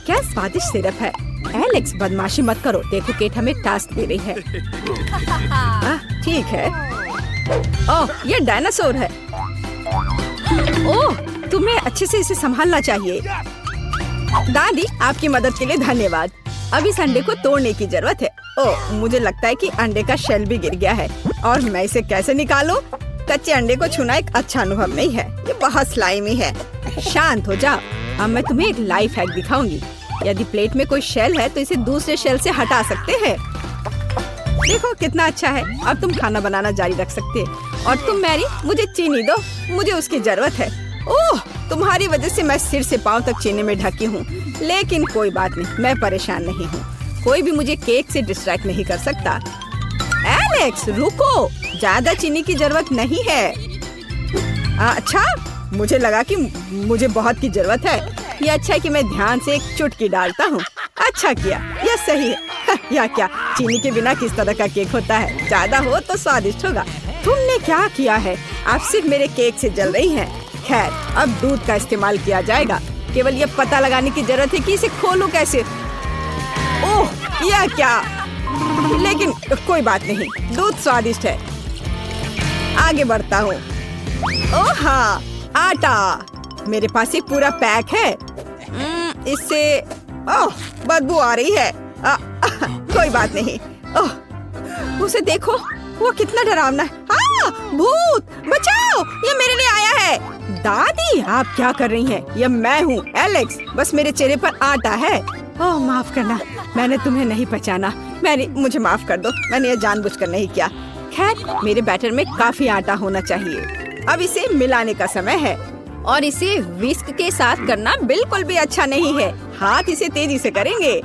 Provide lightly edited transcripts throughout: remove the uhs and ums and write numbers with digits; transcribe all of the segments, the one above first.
क्या स्वादिष्ट सिरप है। एलेक्स बदमाशी मत करो, देखो केट हमें टास्क दे रही है। ठीक है। ओह ये डायनासोर है। ओह तुम्हें अच्छे से इसे संभालना चाहिए। दादी आपकी मदद के लिए धन्यवाद। अब इस अंडे को तोड़ने की जरूरत है। ओह मुझे लगता है कि अंडे का शेल भी गिर गया है और मैं इसे कैसे निकालूं? कच्चे अंडे को छूना एक अच्छा अनुभव नहीं है, ये बहुत स्लाइमी है। शांत हो जाओ। अब मैं तुम्हें एक लाइफ हैक दिखाऊंगी। यदि प्लेट में कोई शेल है तो इसे दूसरे शेल से हटा सकते हैं। देखो कितना अच्छा है। अब तुम खाना बनाना जारी रख सकते हैं। और तुम मैरी मुझे चीनी दो, मुझे उसकी जरूरत है। ओह तुम्हारी वजह से मैं सिर से पाँव तक चीनी में ढकी हूँ, लेकिन कोई बात नहीं, मैं परेशान नहीं हूँ। कोई भी मुझे केक से डिस्ट्रैक्ट नहीं कर सकता। एलेक्स रुको, ज्यादा चीनी की जरूरत नहीं है। अच्छा मुझे लगा कि मुझे बहुत की जरूरत है। ये अच्छा है कि मैं ध्यान से एक चुटकी डालता हूँ। अच्छा किया, यह सही है। या क्या चीनी के बिना किस तरह का केक होता है? ज्यादा हो तो स्वादिष्ट होगा। तुमने क्या किया है? आप सिर्फ मेरे केक से जल रही हैं। खैर अब दूध का इस्तेमाल किया जाएगा। केवल ये पता लगाने की जरूरत है कि इसे खोलूं कैसे। ओह यह क्या? लेकिन कोई बात नहीं, दूध स्वादिष्ट है। आगे बढ़ता हूँ। ओह हाँ आटा, मेरे पास एक पूरा पैक है। इससे ओह बदबू आ रही है। कोई बात नहीं। ओह उसे देखो, वो कितना डरावना है। भूत बचाओ, ये मेरे लिए आया है। दादी आप क्या कर रही हैं? ये मैं हूँ एलेक्स, बस मेरे चेहरे पर आटा है। ओह माफ करना, मैंने तुम्हें नहीं पहचाना। मुझे माफ कर दो, मैंने ये जानबूझकर नहीं किया। खैर मेरे बैटर में काफी आटा होना चाहिए। अब इसे मिलाने का समय है और इसे विस्क के साथ करना बिल्कुल भी अच्छा नहीं है। हाथ इसे तेजी से करेंगे।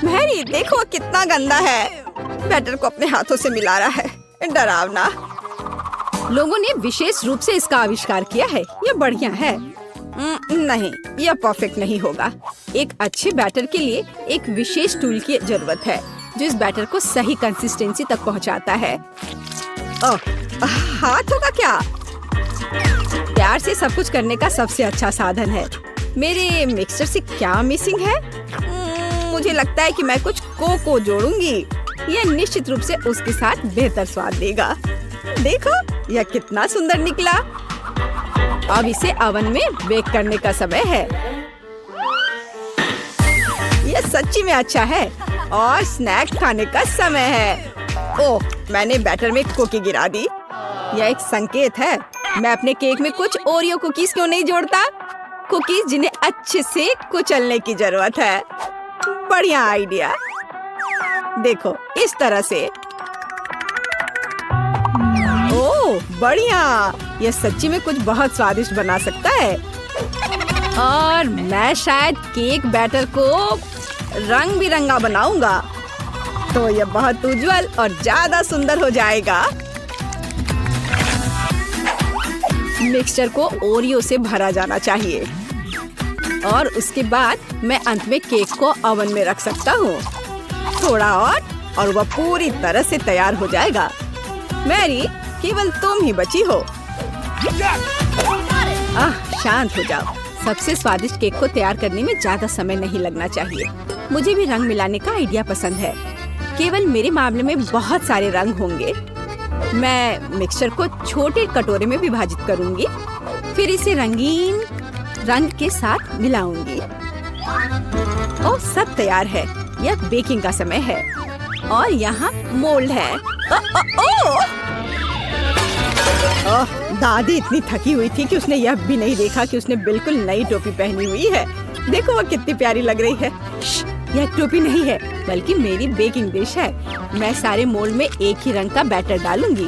मैरी देखो कितना गंदा है। बैटर को अपने हाथों से मिला रहा है, डरावना। लोगों ने विशेष रूप से इसका आविष्कार किया है। ये बढ़िया है। नहीं यह परफेक्ट नहीं होगा। एक अच्छे बैटर के लिए एक विशेष टूल की जरूरत है जो इस बैटर को सही कंसिस्टेंसी तक पहुंचाता है। हाथों का क्या? प्यार से सब कुछ करने का सबसे अच्छा साधन है। मेरे मिक्सचर से क्या मिसिंग है? मुझे लगता है कि मैं कुछ कोको जोड़ूंगी। यह निश्चित रूप से उसके साथ बेहतर स्वाद देगा। देखो यह कितना सुंदर निकला। अब इसे ओवन में बेक करने का समय है। यह सच्ची में अच्छा है और स्नैक खाने का समय है। ओह मैंने बैटर में कुकी गिरा दी। यह एक संकेत है। मैं अपने केक में कुछ ओरियो कुकीज क्यों नहीं जोड़ता? कुकीज जिन्हें अच्छे से कुचलने की जरूरत है। बढ़िया आइडिया। देखो इस तरह से। ओह बढ़िया, यह सच्ची में कुछ बहुत स्वादिष्ट बना सकता है। और मैं शायद केक बैटर को रंग बिरंगा बनाऊंगा तो यह बहुत उज्जवल और ज्यादा सुंदर हो जाएगा। मिक्सचर को ओरियो से भरा जाना चाहिए और उसके बाद मैं अंत में केक को ओवन में रख सकता हूँ। थोड़ा और वह पूरी तरह से तैयार हो जाएगा। मैरी केवल तुम ही बची हो। शांत हो जाओ। सबसे स्वादिष्ट केक को तैयार करने में ज्यादा समय नहीं लगना चाहिए। मुझे भी रंग मिलाने का आइडिया पसंद है। केवल मेरे मामले में बहुत सारे रंग होंगे। मैं मिक्सचर को छोटे कटोरे में विभाजित करूंगी, फिर इसे रंगीन रंग के साथ मिलाऊंगी। ओह सब तैयार है। यह बेकिंग का समय है और यहाँ मोल्ड है। ओह दादी इतनी थकी हुई थी कि उसने यह भी नहीं देखा कि उसने बिल्कुल नई टोपी पहनी हुई है। देखो वो कितनी प्यारी लग रही है। यह टोपी नहीं है बल्कि मेरी बेकिंग डिश है। मैं सारे मोल्ड में एक ही रंग का बैटर डालूंगी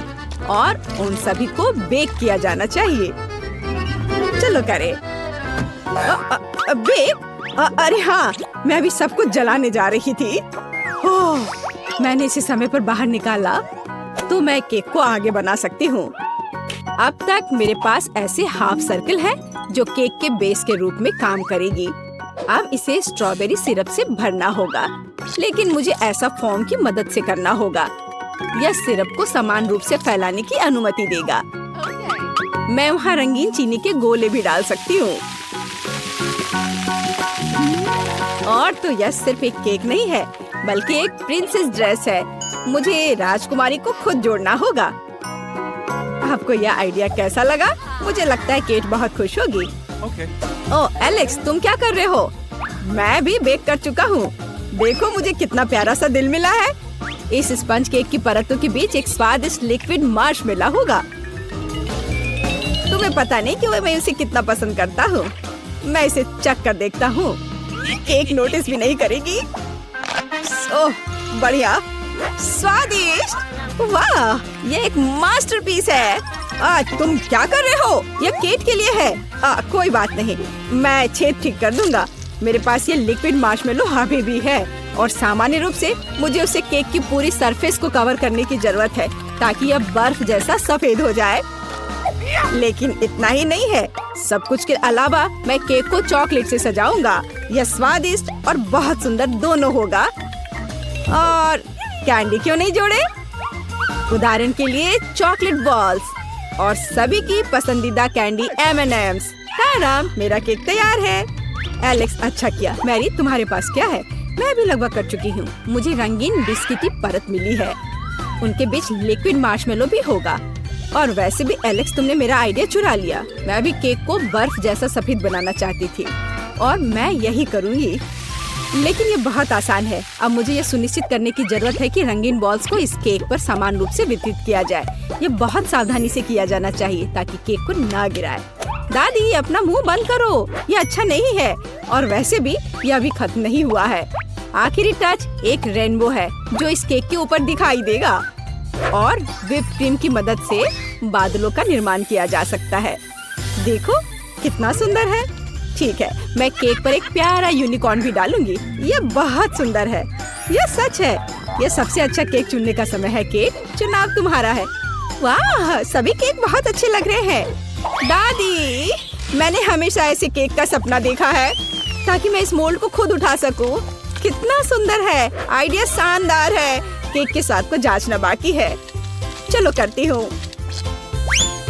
और उन सभी को बेक किया जाना चाहिए। चलो करें। बेक? अरे हाँ, मैं अभी सब कुछ जलाने जा रही थी। ओह, मैंने इसे समय पर बाहर निकाला तो मैं केक को आगे बना सकती हूँ। अब तक मेरे पास ऐसे हाफ सर्कल है जो केक के बेस के रूप में काम करेगी। अब इसे स्ट्रॉबेरी सिरप से भरना होगा, लेकिन मुझे ऐसा फोम की मदद से करना होगा। यह सिरप को समान रूप से फैलाने की अनुमति देगा। मैं वहाँ रंगीन चीनी के गोले भी डाल सकती हूँ। और तो यह सिर्फ एक केक नहीं है बल्कि एक प्रिंसेस ड्रेस है। मुझे राजकुमारी को खुद जोड़ना होगा। आपको यह आइडिया कैसा लगा? मुझे लगता है केट बहुत खुश होगी। ओह एलेक्स, तुम क्या कर रहे हो? मैं भी बेक कर चुका हूँ। देखो मुझे कितना प्यारा सा दिल मिला है। इस स्पंज केक की परतों के बीच एक स्वादिष्ट लिक्विड मार्शमेलो होगा। तुम्हें पता नहीं कि मैं इसे कितना पसंद करता हूँ। मैं इसे चख कर देखता हूँ। केक नोटिस भी नहीं करेगी। ओह बढ़िया, स्वादिष्ट। वाह, ये एक मास्टरपीस है। तुम क्या कर रहे हो? ये केक के लिए है। कोई बात नहीं, मैं छेद ठीक कर दूंगा। मेरे पास ये लिक्विड मार्शमेलो अभी भी है और सामान्य रूप से मुझे उसे केक की पूरी सरफेस को कवर करने की जरूरत है ताकि यह बर्फ जैसा सफेद हो जाए। लेकिन इतना ही नहीं है, सब कुछ के अलावा मैं केक को चॉकलेट से सजाऊंगा। यह स्वादिष्ट और बहुत सुंदर दोनों होगा। और कैंडी क्यों नहीं जोड़े? उदाहरण के लिए चॉकलेट बॉल्स और सभी की पसंदीदा कैंडी M&M's। ताराम, मेरा केक तैयार है। एलेक्स, अच्छा किया। मैरी, तुम्हारे पास क्या है? मैं भी लगभग कर चुकी हूँ। मुझे रंगीन बिस्किट की परत मिली है। उनके बीच लिक्विड मार्शमेलो भी होगा। और वैसे भी एलेक्स, तुमने मेरा आइडिया चुरा लिया। मैं भी केक को बर्फ जैसा सफेद बनाना चाहती थी और मैं यही करूँगी। लेकिन ये बहुत आसान है। अब मुझे ये सुनिश्चित करने की जरूरत है कि रंगीन बॉल्स को इस केक पर समान रूप से वितरित किया जाए। ये बहुत सावधानी से किया जाना चाहिए ताकि केक को ना गिराए। दादी, अपना मुंह बंद करो, ये अच्छा नहीं है। और वैसे भी यह अभी खत्म नहीं हुआ है। आखिरी टच एक रेनबो है जो इस केक के ऊपर दिखाई देगा और व्हिप क्रीम की मदद से बादलों का निर्माण किया जा सकता है। देखो कितना सुंदर है। ठीक है, मैं केक पर एक प्यारा यूनिकॉर्न भी डालूंगी। ये बहुत सुंदर है। यह सच है। यह सबसे अच्छा केक चुनने का समय है। केक, चुनाव तुम्हारा है। वाह, सभी केक बहुत अच्छे लग रहे हैं। दादी, मैंने हमेशा ऐसे केक का सपना देखा है ताकि मैं इस मोल्ड को खुद उठा सकूं। कितना सुंदर है। आइडिया शानदार है। केक के स्वाद को जांचना बाकी है। चलो करती हूँ।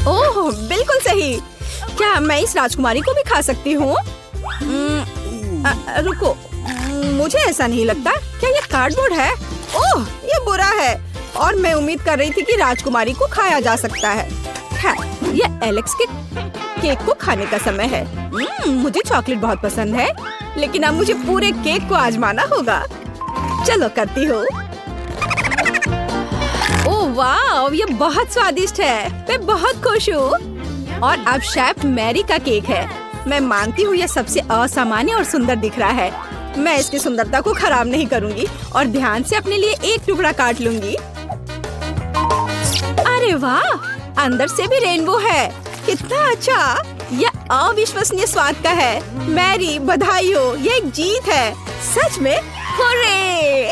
ओह बिल्कुल सही। क्या मैं इस राजकुमारी को भी खा सकती हूँ? रुको, मुझे ऐसा नहीं लगता। क्या ये कार्डबोर्ड है? ओह, ये बुरा है और मैं उम्मीद कर रही थी कि राजकुमारी को खाया जा सकता है। खैर, ये एलेक्स के केक को खाने का समय है। मुझे चॉकलेट बहुत पसंद है, लेकिन अब मुझे पूरे केक को आजमाना होगा। चलो करती हूँ। ओह वाह, ये बहुत स्वादिष्ट है। मैं बहुत खुश हूँ। और अब शेफ मैरी का केक है। मैं मानती हूँ यह सबसे असामान्य और सुंदर दिख रहा है। मैं इसकी सुंदरता को खराब नहीं करूँगी और ध्यान से अपने लिए एक टुकड़ा काट लूंगी। अरे वाह, अंदर से भी रेनबो है। कितना अच्छा। यह अविश्वसनीय स्वाद का है। मैरी, बधाई हो, यह एक जीत है। सच में हुर्रे!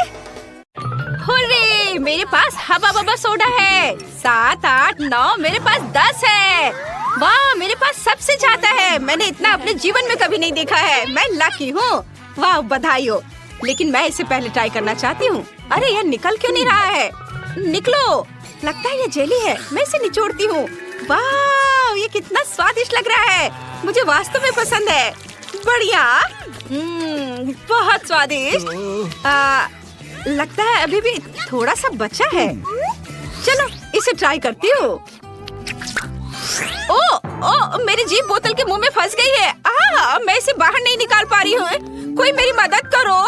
हुर्रे! मेरे पास हबा बबा सोडा है। 7, 8, 9, मेरे पास 10 है। वाह, मेरे पास सबसे ज्यादा है। मैंने इतना अपने जीवन में कभी नहीं देखा है। मैं लकी हूँ। वाह, बधाई हो। लेकिन मैं इसे पहले ट्राई करना चाहती हूँ। अरे यह निकल क्यों नहीं रहा है? निकलो। लगता है ये जेली है। मैं इसे निचोड़ती हूँ। वाह, ये कितना स्वादिष्ट लग रहा है। मुझे वास्तव में पसंद है। बढ़िया। बहुत स्वादिष्ट। लगता है अभी भी थोड़ा सा बचा है। चलो इसे ट्राई करती हूँ। ओ, मेरी जीभ बोतल के मुंह में फंस गई है। मैं इसे बाहर नहीं निकाल पा रही हूँ। कोई मेरी मदद करो।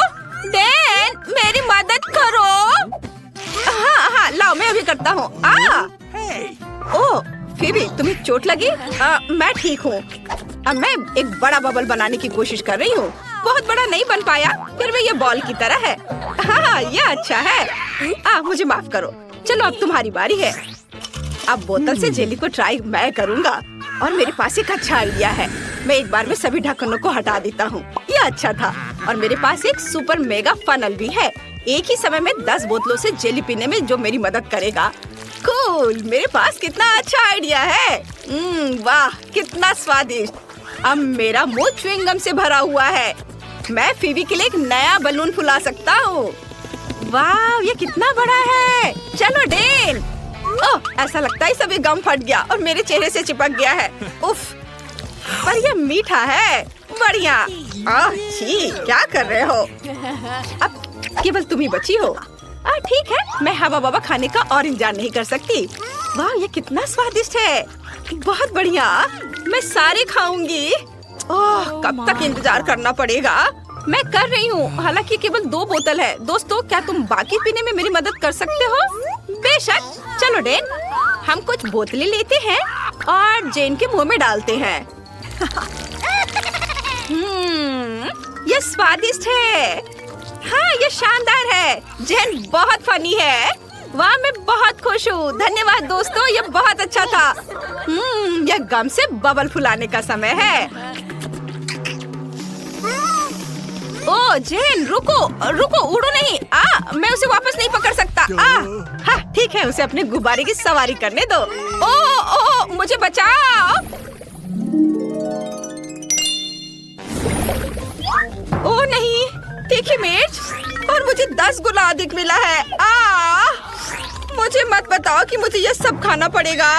डैन, मेरी मदद करो। हाँ, लाओ, मैं अभी करता हूँ। ओह, फिबी, तुम्हें चोट लगी? मैं ठीक हूँ। अब मैं एक बड़ा बबल बनाने की कोशिश कर रही हूँ। बहुत बड़ा नहीं बन पाया, फिर भी ये बॉल की तरह है। हाँ, ये अच्छा है। मुझे माफ करो। चलो अब तुम्हारी बारी है। अब बोतल से जेली को ट्राई मैं करूँगा और मेरे पास एक अच्छा आइडिया है। मैं एक बार में सभी ढक्कनों को हटा देता हूँ। ये अच्छा था। और मेरे पास एक सुपर मेगा फनल भी है। एक ही समय में 10 बोतलों से जेली पीने में जो मेरी मदद करेगा। कूल, मेरे पास कितना अच्छा आइडिया है। वाह, कितना स्वादिष्ट। अब मेरा मुंह च्युइंगम से भरा हुआ है। मैं फीवी के लिए एक नया बलून फुला सकता हूँ। वाह, ये कितना बड़ा है। चलो डेन। ओह, ऐसा लगता है सभी गम फट गया और मेरे चेहरे से चिपक गया है। उफ, पर ये मीठा है। बढ़िया। छी, क्या कर रहे हो? अब केवल तुम ही बची हो। ठीक है, मैं हवा बाबा खाने का और इंतजार नहीं कर सकती। वाह, ये कितना स्वादिष्ट है। बहुत बढ़िया, मैं सारे खाऊंगी। ओह, कब तक इंतजार करना पड़ेगा? मैं कर रही हूँ, हालांकि केवल 2 बोतल है। दोस्तों, क्या तुम बाकी पीने में मेरी मदद कर सकते हो? बेशक। चलो डेन, हम कुछ बोतलें लेते हैं और जेन के मुंह में डालते हैं। ये स्वादिष्ट है। हाँ, ये शानदार है। जेन बहुत फनी है। वाह, मैं बहुत खुश हूँ। धन्यवाद दोस्तों, ये बहुत अच्छा था। यह गम से बबल फुलाने का समय है। ओ जेन, रुको रुको, उड़ो नहीं। मैं उसे वापस नहीं पकड़ सकता। हाँ ठीक है, उसे अपने गुब्बारे की सवारी करने दो। ओ मुझे बचाओ। ओ नहीं, तीखी मिर्च, और मुझे 10 गुना अधिक मिला है। मुझे मत बताओ कि मुझे ये सब खाना पड़ेगा।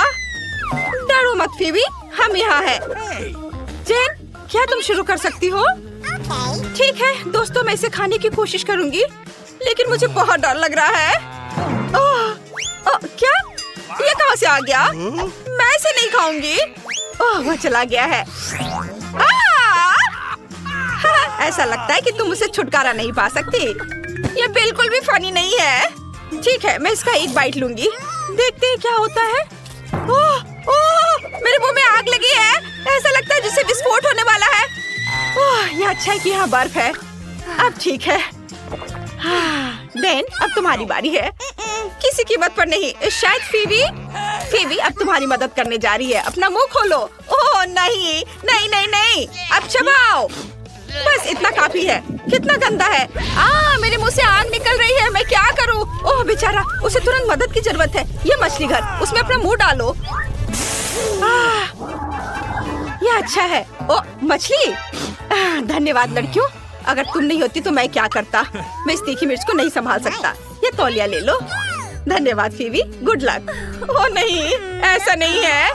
डरो मत फीबी, हम यहाँ हैं। जेन, क्या तुम शुरू कर सकती हो? ठीक है दोस्तों, मैं इसे खाने की कोशिश करूंगी, लेकिन मुझे बहुत डर लग रहा है। क्या? ये कहाँ से आ गया? मैं इसे नहीं खाऊंगी। वह चला गया है। ऐसा लगता है कि तुम उसे छुटकारा नहीं पा सकती। ये बिल्कुल भी फनी नहीं है। ठीक है, मैं इसका एक बाइट लूंगी, देखते हैं क्या होता है। मेरे मुंह में आग लगी है। ऐसा लगता है जैसे विस्फोट होने वाला है। ये अच्छा है कि यहाँ बर्फ है। अब ठीक है। देन, अब तुम्हारी बारी है। किसी कीमत पर नहीं। शायद फीबी अब तुम्हारी मदद करने जा रही है। अपना मुंह खोलो। ओह नहीं नहीं नहीं नहीं, अब चबाओ। बस इतना काफी है। कितना गंदा है। मेरे मुंह से आग निकल रही है। मैं क्या करूं? ओह बेचारा, उसे तुरंत मदद की जरूरत है। ये मछली घर, उसमें अपना मुंह डालो। ये अच्छा है। ओ मछली, धन्यवाद लड़कियों। अगर तुम नहीं होती तो मैं क्या करता। मैं इस तीखी मिर्च को नहीं संभाल सकता। ये तौलिया ले लो। धन्यवाद फीबी, गुड लक। ओ नहीं, ऐसा नहीं है।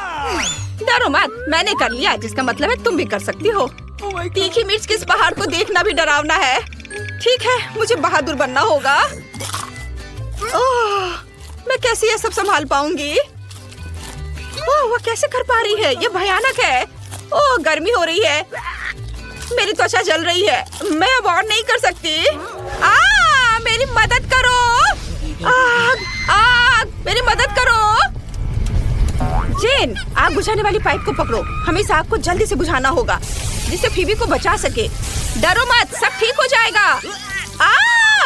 डरो मत, मैंने कर लिया, जिसका मतलब है तुम भी कर सकती हो। तीखी मिर्च के इस पहाड़ को देखना भी डरावना है। ठीक है, मुझे बहादुर बनना होगा। मैं कैसे ये सब संभाल पाऊंगी? वो कैसे कर पा रही है? ये भयानक है। गर्मी हो रही है। मेरी त्वचा जल रही है। मैं अब और नहीं कर सकती। मेरी मदद करो। आग, मेरी मदद करो। जेन, आग बुझाने वाली पाइप को पकड़ो। हमें इस आग को जल्दी से बुझाना होगा, जिससे फीबी को बचा सके। डरो मत, सब ठीक हो जाएगा।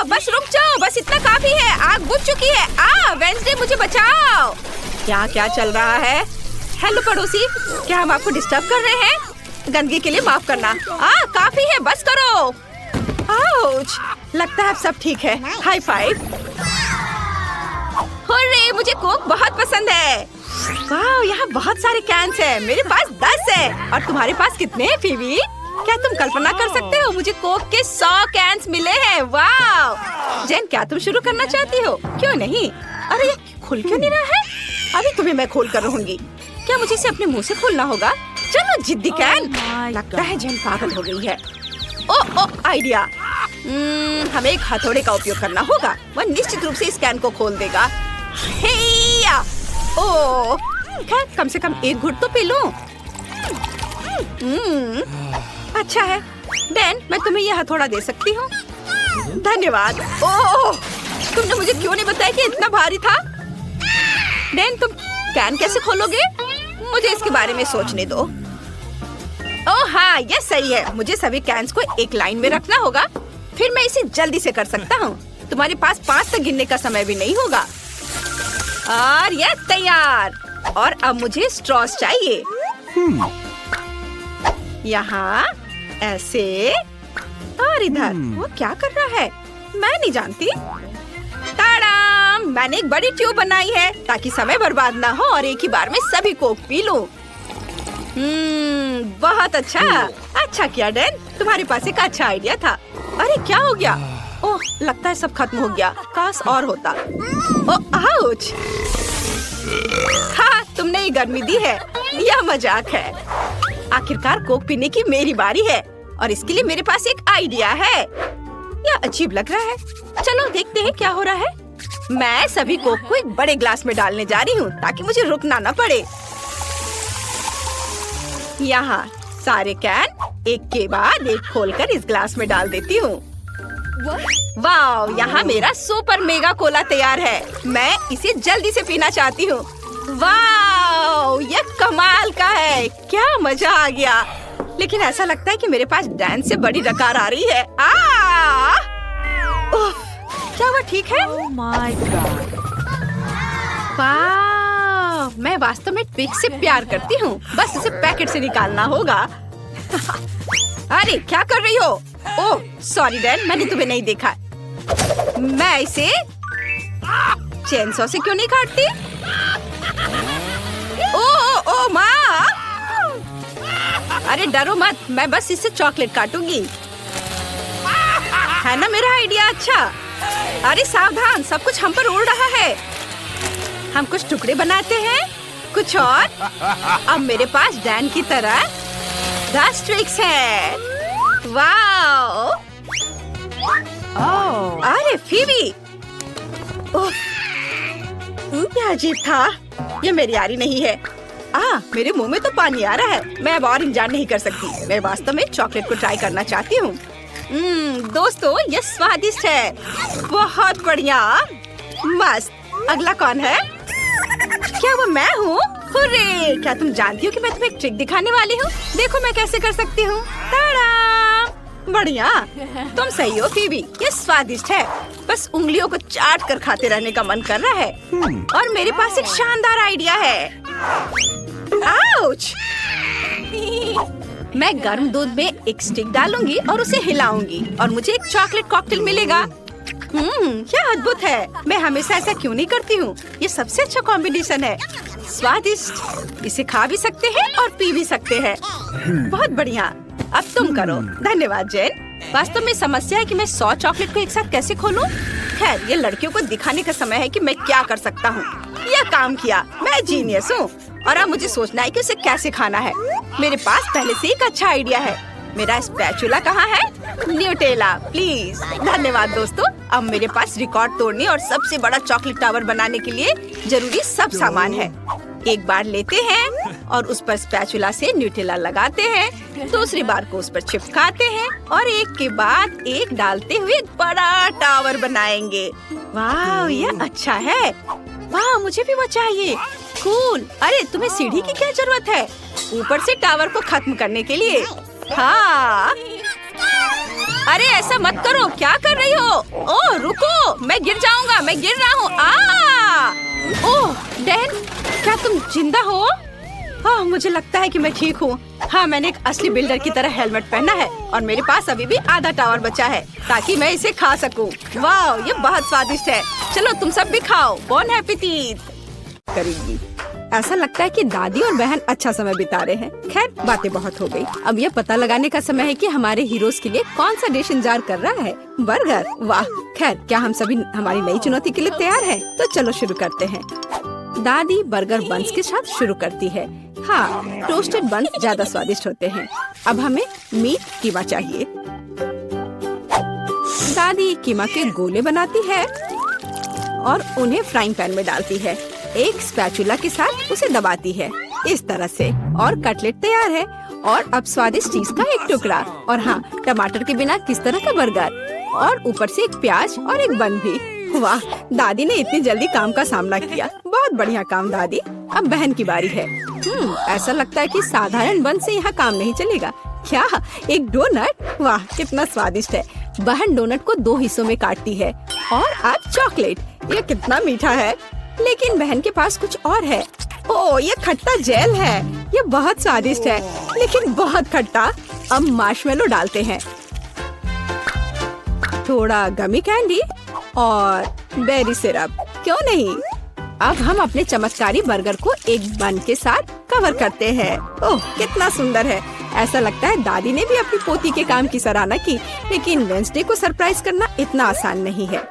बस रुक जाओ, बस इतना काफी है। आग बुझ चुकी है। वेंसडे, मुझे बचाओ। क्या चल रहा है? हेलो पड़ोसी, क्या हम आपको डिस्टर्ब कर रहे हैं? गंदगी के लिए माफ करना। काफी है, बस करो। आउच, लगता है अब सब ठीक है। High five. हुर्रे, मुझे कोक बहुत पसंद है। वाह, यहाँ बहुत सारे कैंस हैं। मेरे पास 10 है। और तुम्हारे पास कितने हैं फीबी? क्या तुम कल्पना कर सकते हो? मुझे कोक के 100 कैंस मिले हैं। वाह जेन, क्या तुम शुरू करना चाहती हो? क्यों नहीं? अरे ये खुल क्यों नहीं रहा है? अभी तुम्हें मैं खोल कर रहूंगी। क्या मुझे इसे अपने मुंह से खोलना होगा? चलो जिद्दी कैन। लगता है जेन पागल हो गई है। आइडिया। हमें एक हथौड़े का उपयोग करना होगा। वह निश्चित रूप से इस कैन को खोल देगा। खैर, कम से कम एक घुट तो पी लूं। अच्छा है। डैन, मैं तुम्हें यह हथौड़ा दे सकती हूँ। धन्यवाद। तुमने मुझे क्यों नहीं बताया कि इतना भारी था? डैन, तुम कैन कैसे खोलोगे? मुझे इसके बारे में सोचने दो। हाँ, ये सही है। मुझे सभी कैन्स को एक लाइन में रखना होगा, फिर मैं इसे जल्दी से कर सकता हूँ। तुम्हारे पास 5 तक गिनने का समय भी नहीं होगा। और ये तैयार। और अब मुझे स्ट्रॉस चाहिए। यहाँ ऐसे और इधर। वो क्या कर रहा है? मैं नहीं जानती। ताड़ाम! मैंने एक बड़ी ट्यूब बनाई है ताकि समय बर्बाद ना हो और एक ही बार में सभी कोक पी लूं। बहुत अच्छा। अच्छा किया डैन, तुम्हारे पास एक अच्छा आइडिया था। अरे क्या हो गया? ओह, लगता है सब खत्म हो गया। काश और होता। आउच! हाँ, तुमने ये गर्मी दी है। यह मजाक है। आखिरकार कोक पीने की मेरी बारी है। और इसके लिए मेरे पास एक आइडिया है। यह अजीब लग रहा है। चलो देखते हैं क्या हो रहा है। मैं सभी कोक को एक बड़े ग्लास में डालने जा रही हूँ ताकि मुझे रुकना न पड़े। यहाँ सारे कैन एक के बाद एक खोलकर इस ग्लास में डाल देती हूँ। वाह, यहाँ मेरा सुपर मेगा कोला तैयार है। मैं इसे जल्दी से पीना चाहती हूँ। वाह, ये कमाल का है। क्या मजा आ गया। लेकिन ऐसा लगता है कि मेरे पास डैन से बड़ी डकार आ रही है। उफ, क्या वो ठीक है? Oh my God. वाह, मैं वास्तव में ट्विक से प्यार करती हूँ। बस इसे पैकेट से निकालना होगा। अरे क्या कर रही हो? ओह सॉरी डैन, मैंने तुम्हें नहीं देखा। मैं इसे चेनसॉ से क्यों नहीं काटती? ओ माँ! अरे डरो मत, मैं बस इससे चॉकलेट काटूंगी। है ना मेरा आइडिया अच्छा? अरे सावधान, सब कुछ हम पर उड़ रहा है। हम कुछ टुकड़े बनाते हैं, कुछ और। अब मेरे पास डैन की तरह 10 ट्रिक्स है। वाओ! अरे फीबी! क्या अजीब था। ये मेरी यारी नहीं है। मेरे मुंह में तो पानी आ रहा है। मैं अब और इंतजार नहीं कर सकती। मैं वास्तव में चॉकलेट को ट्राई करना चाहती हूँ। दोस्तों, ये स्वादिष्ट है। बहुत बढ़िया, मस्त। अगला कौन है? क्या वो मैं हूँ? हुर्रे! क्या तुम जानती हो कि मैं तुम्हें एक ट्रिक दिखाने वाली हूँ? देखो मैं कैसे कर सकती हूँ। बढ़िया, तुम सही हो फीबी। ये स्वादिष्ट है। बस उंगलियों को चाट कर खाते रहने का मन कर रहा है। और मेरे पास एक शानदार आइडिया है। आउच! मैं गर्म दूध में एक स्टिक डालूंगी और उसे हिलाऊंगी और मुझे एक चॉकलेट कॉकटेल मिलेगा। क्या अद्भुत है। मैं हमेशा ऐसा क्यों नहीं करती हूँ। ये सबसे अच्छा कॉम्बिनेशन है। स्वादिष्ट। इसे खा भी सकते हैं और पी भी सकते हैं। बहुत बढ़िया। अब तुम करो। धन्यवाद जेन। वास्तव में समस्या है कि मैं 100 चॉकलेट को एक साथ कैसे खोलूं? खैर, ये लड़कियों को दिखाने का समय है कि मैं क्या कर सकता हूँ। यह काम किया। मैं जीनियस हूँ और अब मुझे सोचना है कि उसे कैसे खाना है। मेरे पास पहले से एक अच्छा आइडिया है। मेरा स्पैचुला कहाँ है? Nutella please. धन्यवाद दोस्तों। अब मेरे पास रिकॉर्ड तोड़ने और सबसे बड़ा चॉकलेट टावर बनाने के लिए जरूरी सब सामान है। एक बार लेते हैं और उस पर स्पैचुला से न्यूटेला लगाते हैं। दूसरी बार को उस पर चिपकाते हैं और एक के बाद एक डालते हुए एक बड़ा टावर बनाएंगे। वाह, यह अच्छा है। वाह, मुझे भी वो चाहिए। कूल। अरे तुम्हें सीढ़ी की क्या जरूरत है? ऊपर से टावर को खत्म करने के लिए। हाँ। अरे ऐसा मत करो। क्या कर रही हो? ओह रुको, मैं गिर जाऊंगा। मैं गिर रहा हूँ। ओह डैन, क्या तुम जिंदा हो? मुझे लगता है कि मैं ठीक हूँ। मैंने एक असली बिल्डर की तरह हेलमेट पहना है और मेरे पास अभी भी आधा टावर बचा है ताकि मैं इसे खा सकूं। वाह, ये बहुत स्वादिष्ट है। चलो तुम सब भी खाओ। बोन एपेटिट करेगी। ऐसा लगता है कि दादी और बहन अच्छा समय बिता रहे हैं। खैर, बातें बहुत हो गई। अब ये पता लगाने का समय है कि हमारे हीरोज के लिए कौन सा डिश इंतजार कर रहा है। बर्गर। वाह, खैर क्या हम सभी हमारी नई चुनौती के लिए तैयार हैं? तो चलो शुरू करते हैं। दादी बर्गर बन्स के साथ शुरू करती है। टोस्टेड बन्स ज्यादा स्वादिष्ट होते हैं। अब हमें मीट कीमा चाहिए। दादी कीमा के गोले बनाती है और उन्हें फ्राइंग पैन में डालती है। एक स्पैचुला के साथ उसे दबाती है इस तरह से और कटलेट तैयार है। और अब स्वादिष्ट चीज का एक टुकड़ा और टमाटर के बिना किस तरह का बर्गर और ऊपर से एक प्याज और एक बन भी। वाह, दादी ने इतनी जल्दी काम का सामना किया। बहुत बढ़िया काम दादी। अब बहन की बारी है। ऐसा लगता है कि साधारण बन से यहाँ काम नहीं चलेगा। क्या एक डोनट? वाह, कितना स्वादिष्ट है। बहन डोनट को 2 हिस्सों में काटती है और अब चॉकलेट। ये कितना मीठा है। लेकिन बहन के पास कुछ और है। ओह, ये खट्टा जेल है। ये बहुत स्वादिष्ट है लेकिन बहुत खट्टा। अब मार्शमेलो डालते हैं, थोड़ा गमी कैंडी और बेरी सिरप। क्यों नहीं? अब हम अपने चमत्कारी बर्गर को एक बन के साथ कवर करते हैं। ओह, कितना सुंदर है। ऐसा लगता है दादी ने भी अपनी पोती के काम की सराहना की। लेकिन वेंसडे को सरप्राइज करना इतना आसान नहीं है।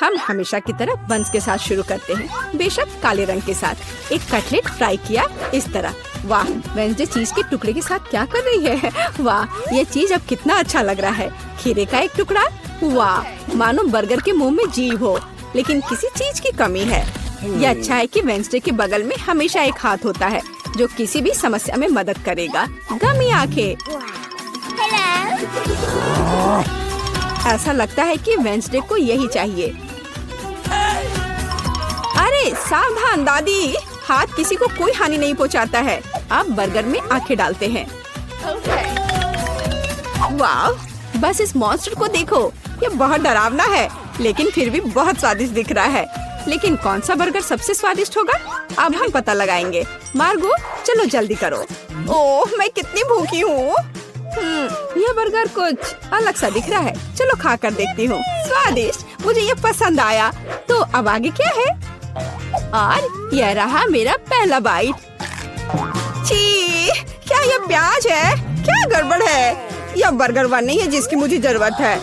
हम हमेशा की तरह बन्स के साथ शुरू करते हैं, बेशक काले रंग के साथ। एक कटलेट फ्राई किया इस तरह। वाह, वेंसडे चीज के टुकड़े के साथ क्या कर रही है? वाह, ये चीज अब कितना अच्छा लग रहा है। खीरे का एक टुकड़ा, वाह, मानो बर्गर के मुंह में जीव हो, लेकिन किसी चीज की कमी है। यह अच्छा है कि वेंसडे के बगल में हमेशा एक हाथ होता है जो किसी भी समस्या में मदद करेगा। गमी आंखें। ऐसा लगता है कि वेंसडे को यही चाहिए। अरे सावधान दादी, हाथ किसी को कोई हानि नहीं पहुंचाता है। आप बर्गर में आंखें डालते हैं। वाह, बस इस मॉन्स्टर को देखो, ये बहुत डरावना है लेकिन फिर भी बहुत स्वादिष्ट दिख रहा है। लेकिन कौन सा बर्गर सबसे स्वादिष्ट होगा, अब हम पता लगाएंगे। मार्गो, चलो जल्दी करो। ओह, मैं कितनी भूखी हूँ। यह बर्गर कुछ अलग सा दिख रहा है। चलो खा कर देखती हूँ। स्वादिष्ट, मुझे ये पसंद आया। तो अब आगे क्या है? और यह रहा मेरा पहला बाइट। छी, क्या यह प्याज है? क्या गड़बड़ है? यह बर्गर वन नहीं है जिसकी मुझे जरूरत है।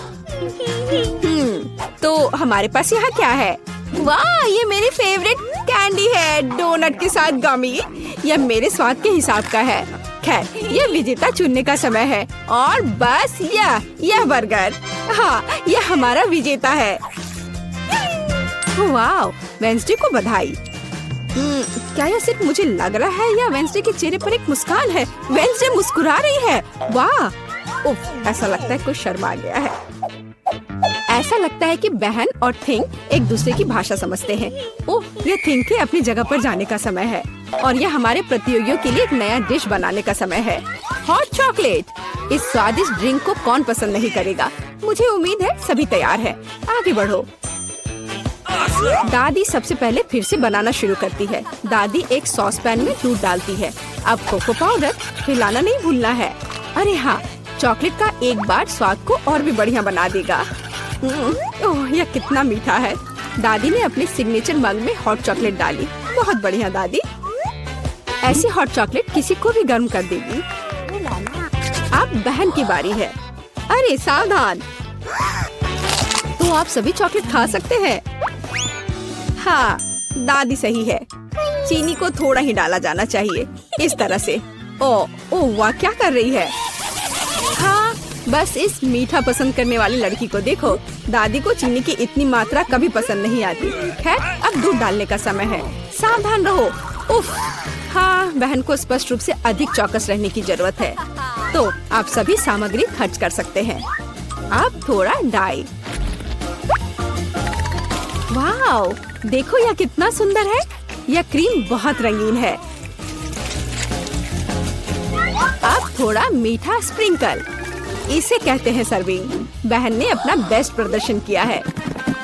तो हमारे पास यहाँ क्या है? वाह, ये मेरी फेवरेट कैंडी है, डोनट के साथ गमी। यह मेरे स्वाद के हिसाब का है। खैर, यह विजेता चुनने का समय है। और बस यह बर्गर, हाँ, यह हमारा विजेता है। वाह, वेंसडे को बधाई। क्या यह सिर्फ मुझे लग रहा है या वेंसडे के चेहरे पर एक मुस्कान है? वेंसडे मुस्कुरा रही है। वाह, उफ, ऐसा लगता है कुछ शर्मा गया है। ऐसा लगता है कि बहन और थिंग एक दूसरे की भाषा समझते हैं। ओह, यह थिंग के अपनी जगह पर जाने का समय है और यह हमारे प्रतियोगियों के लिए एक नया डिश बनाने का समय है। Hot chocolate. इस स्वादिष्ट ड्रिंक को कौन पसंद नहीं करेगा? मुझे उम्मीद है सभी तैयार हैं। आगे बढ़ो। दादी सबसे पहले फिर से बनाना शुरू करती है। दादी एक सॉस पैन में दूध डालती है। अब कोको पाउडर मिलाना नहीं भूलना है। अरे हाँ, चॉकलेट का एक बार स्वाद को और भी बढ़िया बना देगा। ओह, यह कितना मीठा है। दादी ने अपने सिग्नेचर मग में हॉट चॉकलेट डाली। बहुत बढ़िया दादी। ऐसी हॉट चॉकलेट किसी को भी गर्म कर देगी। अब बहन की बारी है। अरे सावधान, तो आप सभी चॉकलेट खा सकते हैं। हाँ, दादी सही है। चीनी को थोड़ा ही डाला जाना चाहिए, इस तरह से। ओह वाह, क्या कर रही है? हाँ, बस इस मीठा पसंद करने वाली लड़की को देखो। दादी को चीनी की इतनी मात्रा कभी पसंद नहीं आती। खैर, अब दूध डालने का समय है। सावधान रहो। उफ, हाँ, बहन को स्पष्ट रूप से अधिक चौकस रहने की जरूरत है। तो आप सभी सामग्री खर्च कर सकते हैं। अब थोड़ा डाई। वाओ, देखो यह कितना सुंदर है। यह क्रीम बहुत रंगीन है। अब थोड़ा मीठा स्प्रिंकल, इसे कहते हैं सर्विंग। बहन ने अपना बेस्ट प्रदर्शन किया है,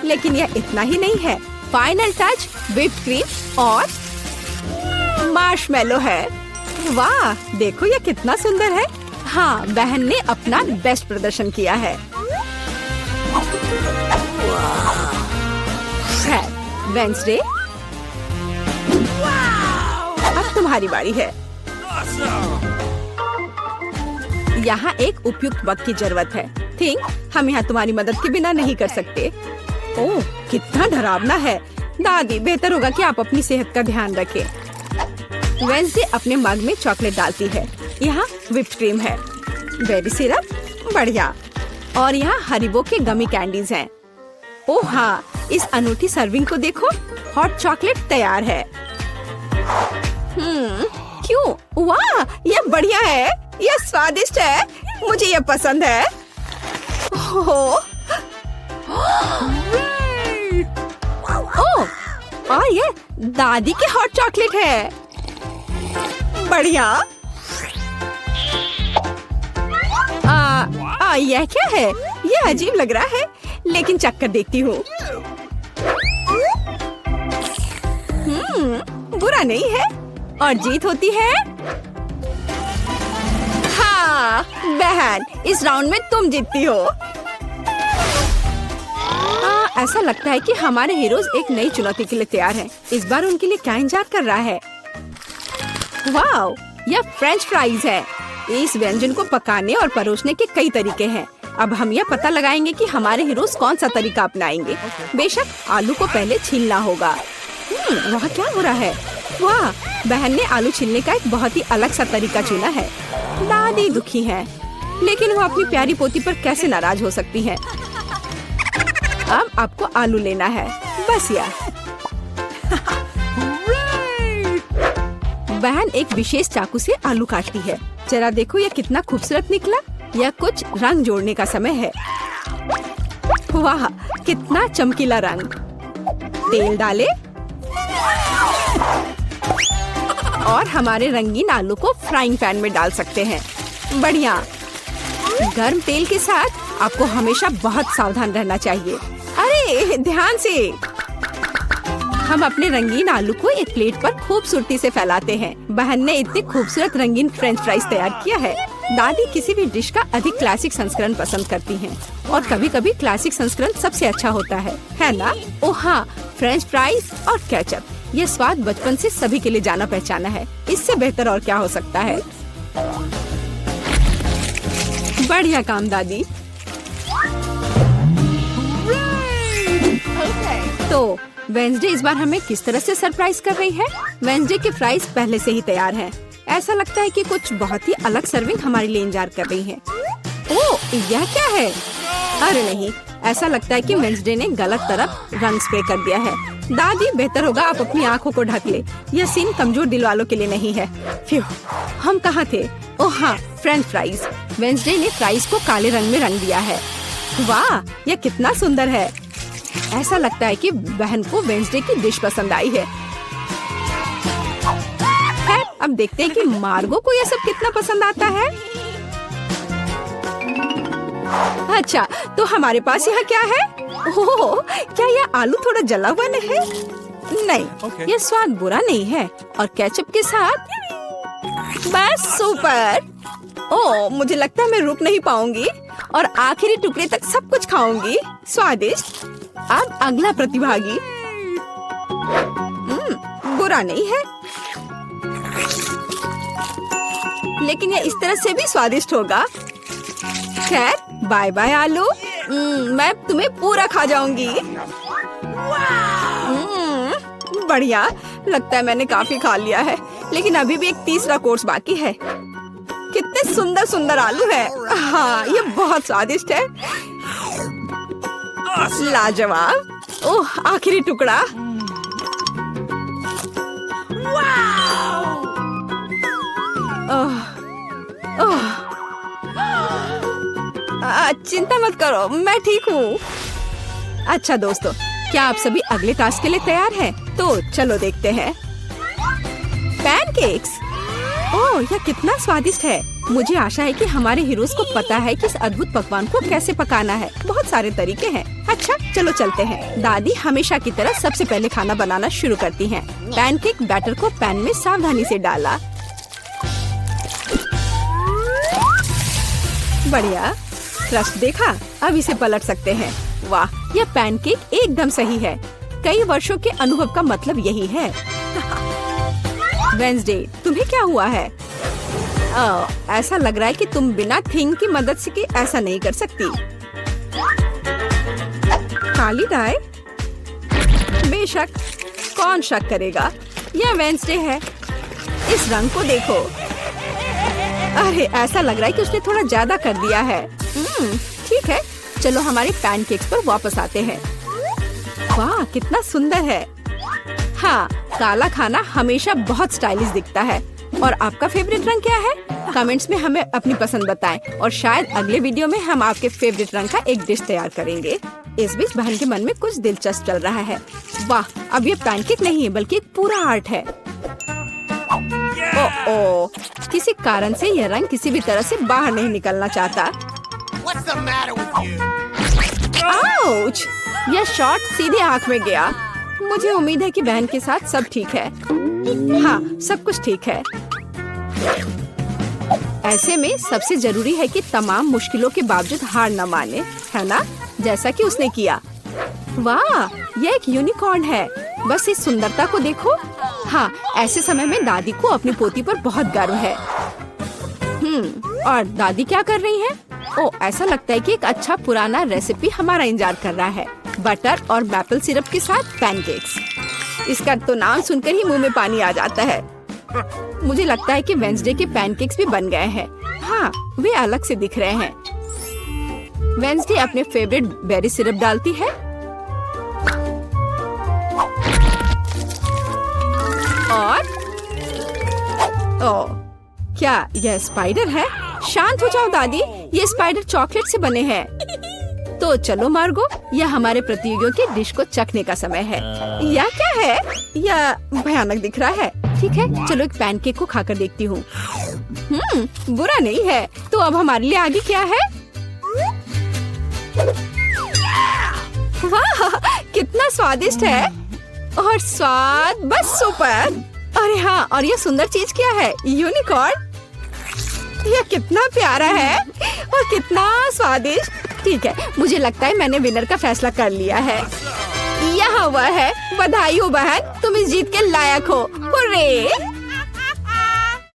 लेकिन यह इतना ही नहीं है। फाइनल टच व्हिप्ड क्रीम और मार्शमेलो है। वाह, देखो यह कितना सुंदर है। हाँ, बहन ने अपना बेस्ट प्रदर्शन किया है। वेंसडे, अब तुम्हारी बारी है। यहाँ एक उपयुक्त वक्त की जरूरत है। थिंक, हम यहाँ तुम्हारी मदद के बिना नहीं कर सकते। ओह, कितना डरावना है। दादी, बेहतर होगा कि आप अपनी सेहत का ध्यान रखें। वेंसडे अपने मग में चॉकलेट डालती है। यहाँ व्हिप्ड क्रीम है, बेरी सिरप, बढ़िया। और यहाँ हरिबो के गमी कैंडीज हैं। ओह हाँ, इस अनूठी सर्विंग को देखो। हॉट चॉकलेट तैयार है। क्यों? वाह, यह बढ़िया है। यह स्वादिष्ट है। मुझे यह पसंद है। ओह, और ये दादी के हॉट चॉकलेट है। बढ़िया। यह क्या है? यह अजीब लग रहा है, लेकिन चक्कर देखती हूँ। बुरा नहीं है और जीत होती है। हाँ बहन, इस राउंड में तुम जीतती हो। ऐसा लगता है कि हमारे हीरोज एक नई चुनौती के लिए तैयार हैं। इस बार उनके लिए क्या इंतजार कर रहा है? वाओ, यह फ्रेंच फ्राइज है। इस व्यंजन को पकाने और परोसने के कई तरीके हैं। अब हम यह पता लगाएंगे कि हमारे हीरोज कौन सा तरीका अपनाएंगे। बेशक आलू को पहले छीलना होगा। वहाँ क्या हो रहा है? वाह, बहन ने आलू छीलने का एक बहुत ही अलग सा तरीका चुना है। दादी दुखी हैं, लेकिन वो अपनी प्यारी पोती पर कैसे नाराज हो सकती हैं। अब आपको आलू लेना है, बस यार। बहन एक विशेष चाकू से आलू काटती है। जरा देखो ये कितना खूबसूरत निकला। यह कुछ रंग जोड़ने का समय है। वाह, कितना चमकीला रंग। तेल डाले और हमारे रंगीन आलू को फ्राइंग पैन में डाल सकते हैं। बढ़िया। गर्म तेल के साथ आपको हमेशा बहुत सावधान रहना चाहिए। अरे ध्यान से। हम अपने रंगीन आलू को एक प्लेट पर खूबसूरती से फैलाते हैं। बहन ने इतने खूबसूरत रंगीन फ्रेंच फ्राइज तैयार किया है। दादी किसी भी डिश का अधिक क्लासिक संस्करण पसंद करती हैं और कभी-कभी क्लासिक संस्करण सबसे अच्छा होता है ना? ओह हाँ, फ्रेंच फ्राइज और केचप। ये स्वाद बचपन से सभी के लिए जाना पहचाना है। इससे बेहतर और क्या हो सकता है? बढ़िया काम दादी। तो वेंसडे इस बार हमें किस तरह से सरप्राइज कर रही है? वेंसडे के फ्राइज पहले से ही तैयार हैं। ऐसा लगता है कि कुछ बहुत ही अलग सर्विंग हमारे लिए इंतजार कर रही है। ओह, यह क्या है? अरे नहीं, ऐसा लगता है कि वेंसडे ने गलत तरफ रंग स्प्रे कर दिया है। दादी बेहतर होगा आप अपनी आँखों को ढक ले। यह सीन कमजोर दिल वालों के लिए नहीं है। फ्यू, हम कहाँ थे? ओह हाँ, फ्रेंच फ्राइज। वेंसडे ने फ्राइज को काले रंग में रंग दिया है। वाह, यह कितना सुंदर है। ऐसा लगता है कि बहन को वेंसडे की डिश पसंद आई है। खैर, अब देखते हैं कि मार्गो को यह सब कितना पसंद आता है। अच्छा, तो हमारे पास यहाँ क्या है? ओह, क्या यह आलू थोड़ा जला हुआ नहीं है? नहीं, यह स्वाद बुरा नहीं है और केचप के साथ बस सुपर। ओह, मुझे लगता है मैं रुक नहीं पाऊंगी और आखिरी टुकड़े तक सब कुछ खाऊंगी। स्वादिष्ट। अब अगला प्रतिभागी। बुरा नहीं है, लेकिन यह इस तरह से भी स्वादिष्ट होगा। खैर, बाय बाय आलू। मैं तुम्हें पूरा खा जाऊंगी। बढ़िया, लगता है मैंने काफी खा लिया है, लेकिन अभी भी एक तीसरा कोर्स बाकी है। कितने सुंदर सुंदर आलू हैं। हाँ, ये बहुत स्वादिष्ट है। लाजवाब। ओह, आखिरी टुकड़ा। चिंता मत करो, मैं ठीक हूँ। अच्छा दोस्तों, क्या आप सभी अगले टास्क के लिए तैयार हैं? तो चलो देखते हैं। पैनकेक्स। ओह, यह कितना स्वादिष्ट है। मुझे आशा है कि हमारे हीरोज को पता है कि इस अद्भुत पकवान को कैसे पकाना है। बहुत सारे तरीके हैं। अच्छा, चलो चलते हैं। दादी हमेशा की तरह सबसे पहले खाना बनाना शुरू करती हैं। पैनकेक बैटर को पैन में सावधानी से डाला। बढ़िया, क्रस्ट देखा? अब इसे पलट सकते हैं। वाह, यह पैनकेक एकदम सही है। कई वर्षों के अनुभव का मतलब यही है। वेंसडे, तुम्हें क्या हुआ है? ऐसा लग रहा है कि तुम बिना थिंग की मदद से ऐसा नहीं कर सकती। काली डाई? बेशक, कौन शक करेगा? यह वेंसडे है। इस रंग को देखो। अरे, ऐसा लग रहा है कि उसने थोड़ा ज्यादा कर दिया है। ठीक है, चलो हमारे पैनकेक्स पर वापस आते हैं। वाह, कितना सुंदर है। हाँ, काला खाना हमेशा बहुत स्टाइलिश दिखता है। और आपका फेवरेट रंग क्या है? कमेंट्स में हमें अपनी पसंद बताएं और शायद अगले वीडियो में हम आपके फेवरेट रंग का एक डिश तैयार करेंगे। इस बीच बहन के मन में कुछ दिलचस्प चल रहा है। वाह, अब ये पैनकेक नहीं है बल्कि एक पूरा आर्ट है। ओह, किसी कारण से यह रंग किसी भी तरह से बाहर नहीं निकलना चाहता। आउच! यह शॉट सीधे आँख में गया। मुझे उम्मीद है कि बहन के साथ सब ठीक है। हाँ, सब कुछ ठीक है। ऐसे में सबसे जरूरी है कि तमाम मुश्किलों के बावजूद हार न माने, है ना? जैसा कि उसने किया। वाह, यह एक यूनिकॉर्न है। बस इस सुंदरता को देखो। हाँ, ऐसे समय में दादी को अपनी पोती पर बहुत गर्व है। और दादी क्या कर रही हैं? ओह, ऐसा लगता है कि एक अच्छा पुराना रेसिपी हमारा इंतजार कर रहा है। बटर और मैपल सिरप के साथ पैनकेक्स। इसका तो नाम सुनकर ही मुंह में पानी आ जाता है। मुझे लगता है कि वेंसडे के पैनकेक्स भी बन गए हैं। हाँ, वे अलग से दिख रहे हैं। वेंसडे अपने फेवरेट बेरी सिरप डालती है और क्या यह स्पाइडर है? शांत हो जाओ दादी, ये स्पाइडर चॉकलेट से बने हैं। तो चलो मार्गो, यह हमारे प्रतियोगियों की डिश को चखने का समय है। यह क्या है? यह भयानक दिख रहा है। ठीक है, चलो एक पैनकेक को खाकर देखती हूँ। बुरा नहीं है। तो अब हमारे लिए आगे क्या है? वाह, कितना स्वादिष्ट है और स्वाद बस सुपर। अरे हाँ, और यह सुंदर चीज क्या है? यूनिकॉर्न। यह कितना प्यारा है और कितना स्वादिष्ट। ठीक है, मुझे लगता है मैंने विनर का फैसला कर लिया है। यहाँ वह है। बधाई हो बहन, तुम इस जीत के लायक हो। हुर्रे!